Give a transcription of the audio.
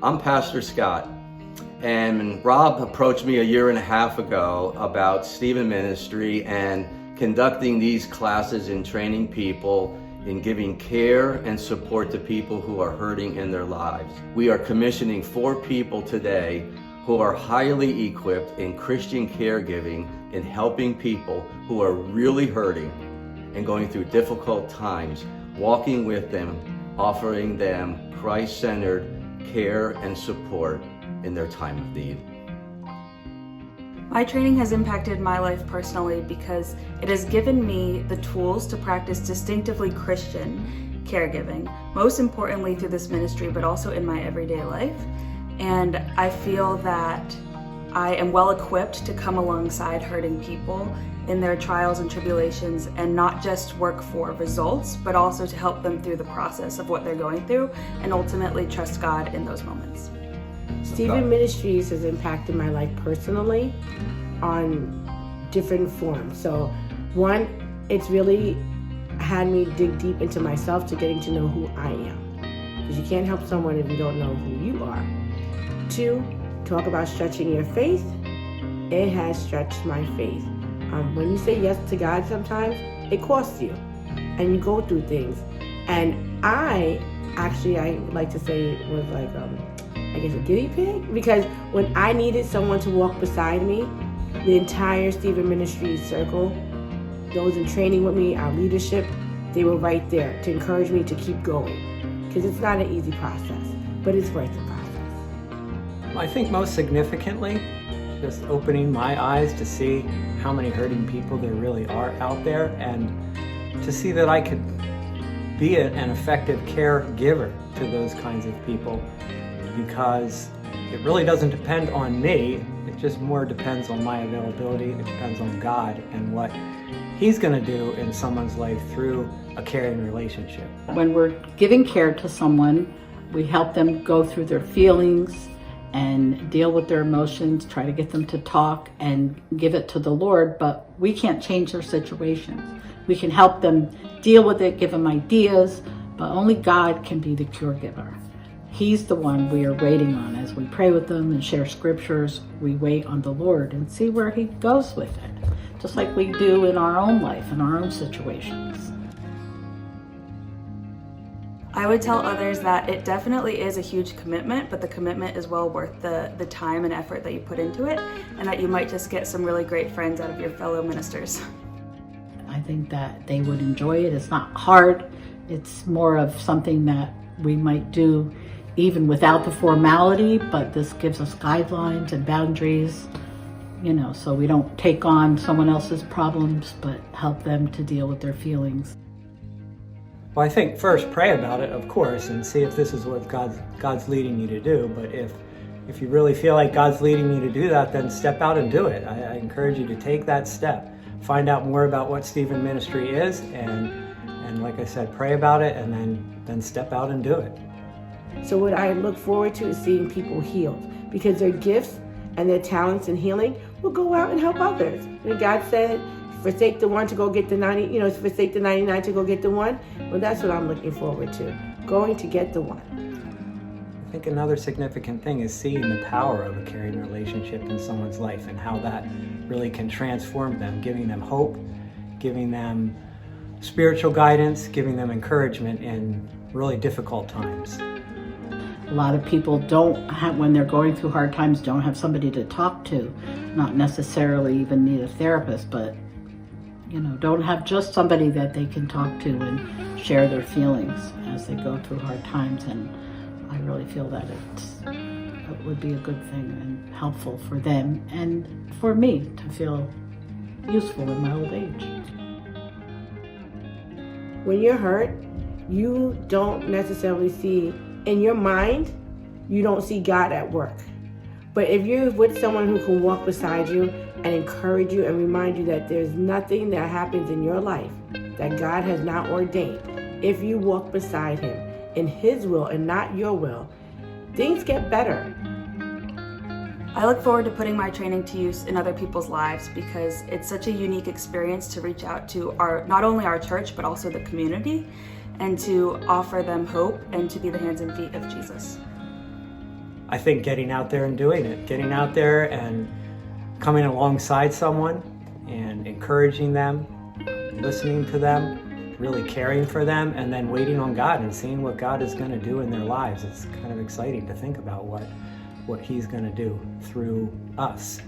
I'm Pastor Scott, and Rob approached me a year and a half ago about Stephen Ministry and conducting these classes and training people in giving care and support to people who are hurting in their lives. We are commissioning 4 people today who are highly equipped in Christian caregiving in helping people who are really hurting and going through difficult times, walking with them, offering them Christ-centered care and support in their time of need. My training has impacted my life personally because it has given me the tools to practice distinctively Christian caregiving, most importantly through this ministry, but also in my everyday life. And I feel that I am well equipped to come alongside hurting people in their trials and tribulations and not just work for results, but also to help them through the process of what they're going through and ultimately trust God in those moments. Stephen Ministries has impacted my life personally on different forms. So one, it's really had me dig deep into myself to getting to know who I am. Because you can't help someone if you don't know who you are. 2, talk about stretching your faith. It has stretched my faith. When you say yes to God sometimes, it costs you. And you go through things. And I like to say it was like, I guess a guinea pig, because when I needed someone to walk beside me, the entire Stephen Ministries circle, those in training with me, our leadership, they were right there to encourage me to keep going. Because it's not an easy process, but it's worth the process. I think most significantly, just opening my eyes to see how many hurting people there really are out there, and to see that I could be an effective caregiver to those kinds of people, because it really doesn't depend on me. It just more depends on my availability. It depends on God and what He's going to do in someone's life through a caring relationship. When we're giving care to someone, we help them go through their feelings and deal with their emotions, try to get them to talk and give it to the Lord, but we can't change their situations. We can help them deal with it, give them ideas, but only God can be the cure giver. He's the one we are waiting on. As we pray with them and share scriptures, we wait on the Lord and see where He goes with it, just like we do in our own life, in our own situations. I would tell others that it definitely is a huge commitment, but the commitment is well worth the time and effort that you put into it, and that you might just get some really great friends out of your fellow ministers. I think that they would enjoy it. It's not hard. It's more of something that we might do even without the formality, but this gives us guidelines and boundaries, so we don't take on someone else's problems, but help them to deal with their feelings. Well, I think first pray about it, of course, and see if this is what God's leading you to do. But if you really feel like God's leading you to do that, then step out and do it. I encourage you to take that step. Find out more about what Stephen Ministry is, and like I said, pray about it, and then step out and do it. So what I look forward to is seeing people healed, because their gifts and their talents in healing will go out and help others. And God said, forsake the one to go get the 90, forsake the 99 to go get the one. Well, that's what I'm looking forward to, going to get the one. I think another significant thing is seeing the power of a caring relationship in someone's life and how that really can transform them, giving them hope, giving them spiritual guidance, giving them encouragement in really difficult times. A lot of people when they're going through hard times, don't have somebody to talk to, not necessarily even need a therapist, but don't have just somebody that they can talk to and share their feelings as they go through hard times. And I really feel that it would be a good thing and helpful for them and for me to feel useful in my old age. When you're hurt, you don't necessarily see, in your mind, you don't see God at work. But if you're with someone who can walk beside you and encourage you and remind you that there's nothing that happens in your life that God has not ordained, if you walk beside Him in His will and not your will, things get better. I look forward to putting my training to use in other people's lives because it's such a unique experience to reach out to not only our church, but also the community, and to offer them hope and to be the hands and feet of Jesus. I think getting out there and doing it, getting out there and coming alongside someone and encouraging them, listening to them, really caring for them, and then waiting on God and seeing what God is going to do in their lives. It's kind of exciting to think about what He's going to do through us.